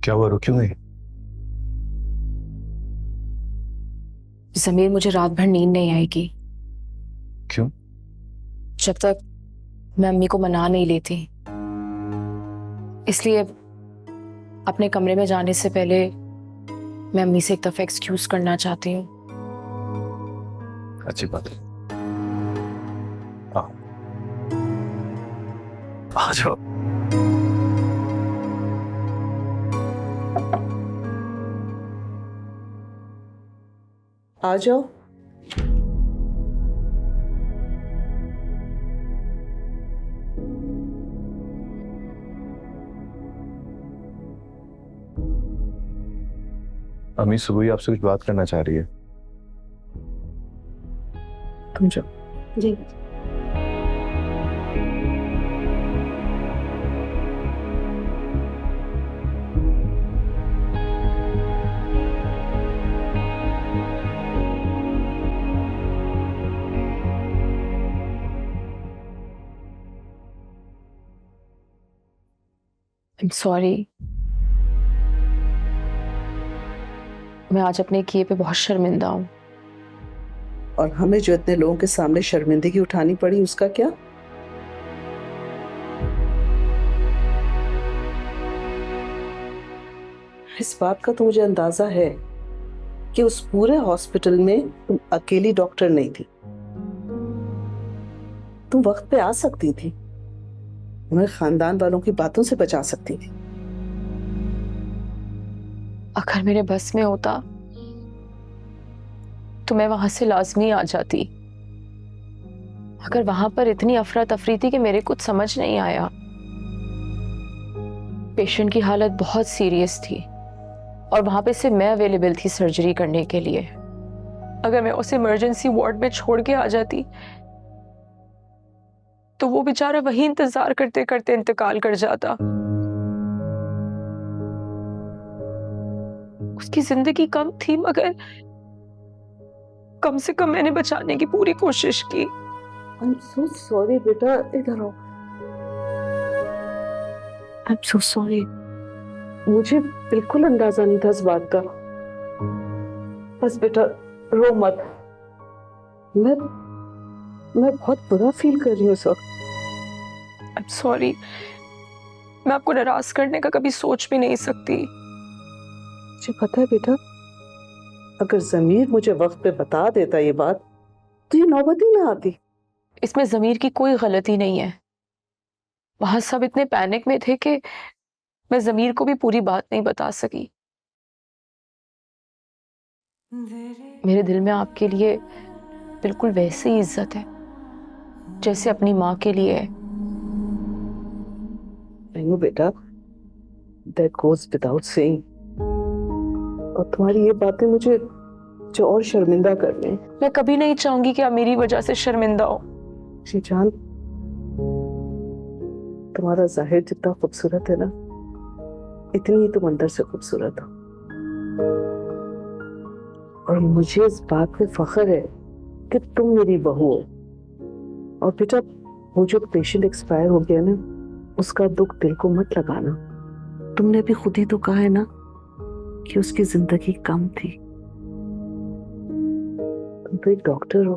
क्या हुआ, रुक क्यों गई? जमीर, मुझे रात भर नींद नहीं आएगी क्यों? जब तक मैं अम्मी को मना नहीं लेती। इसलिए अपने कमरे में जाने से पहले मैं अम्मी से एक दफा एक्सक्यूज करना चाहती हूँ। अच्छी बात है। आओ, आ जाओ। आ जाओ। अम्मी सुबह ही आपसे कुछ बात करना चाह रही है। तुम जाओ। जी। I am sorry. मैं आज अपने किए पे बहुत शर्मिंदा हूँ। और हमें जो इतने लोगों के सामने शर्मिंदगी उठानी पड़ी, उसका क्या? इस बात का तो मुझे अंदाजा है कि उस पूरे हॉस्पिटल में तुम अकेली डॉक्टर नहीं थी। तुम वक्त पे आ सकती थी, उन्हें खानदान वालों की बातों से बचा सकती थी। अगर मेरे बस में होता तो मैं वहां से लाजमी आ जाती। अगर वहां पर इतनी अफरा तफरी थी कि मेरे कुछ समझ नहीं आया। पेशेंट की हालत बहुत सीरियस थी और वहां पे सिर्फ मैं अवेलेबल थी सर्जरी करने के लिए। अगर मैं उसे इमरजेंसी वार्ड में छोड़ के आ जाती तो वो बेचारा वही इंतजार करते करते इंतकाल कर जाता। उसकी जिंदगी कम थी, मगर कम से कम मैंने बचाने की पूरी कोशिश की। आई एम सो सॉरी बेटा, इधर आओ। आई एम सो सॉरी, मुझे बिल्कुल अंदाजा नहीं था इस बात का। बस बेटा रो मत। मैं बहुत बुरा फील कर रही हूँ इस वक्त। आई एम सॉरी। मैं आपको नाराज करने का कभी सोच भी नहीं सकती। मुझे पता है बेटा, अगर जमीर मुझे वक्त पे बता देता ये बात तो ये नौबत ही ना आती। इसमें जमीर की कोई गलती नहीं है। वहां सब इतने पैनिक में थे कि मैं जमीर को भी पूरी बात नहीं बता सकी। मेरे दिल में आपके लिए बिल्कुल वैसी ही इज्जत है जैसे अपनी माँ के लिए है। नहीं बेटा, दैट गोज विदाउट सेइंग। और तुम्हारी ये बातें मुझे जो और शर्मिंदा कर रही हैं। मैं कभी नहीं चाहूंगी कि आप मेरी वजह से शर्मिंदा हो। जी जान, तुम्हारा जाहिर जितना खूबसूरत है ना, इतनी ही तुम अंदर से खूबसूरत हो। और मुझे इस बात पे फख्र है कि तुम मेरी बहू हो। और बेटा, वो जो पेशेंट एक्सपायर हो गया ना, उसका दुख दिल को मत लगाना। तुमने भी खुद ही तो कहा है ना कि उसकी जिंदगी कम थी। तुम तो एक डॉक्टर हो,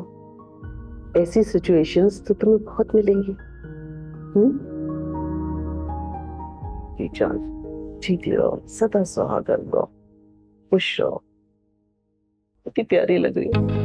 ऐसी सिचुएशंस तो तुम्हें बहुत मिलेंगी। जी जान, ठीक रहो, सदा सुहागन रहो, खुश रहो। कितनी प्यारी लग रही है।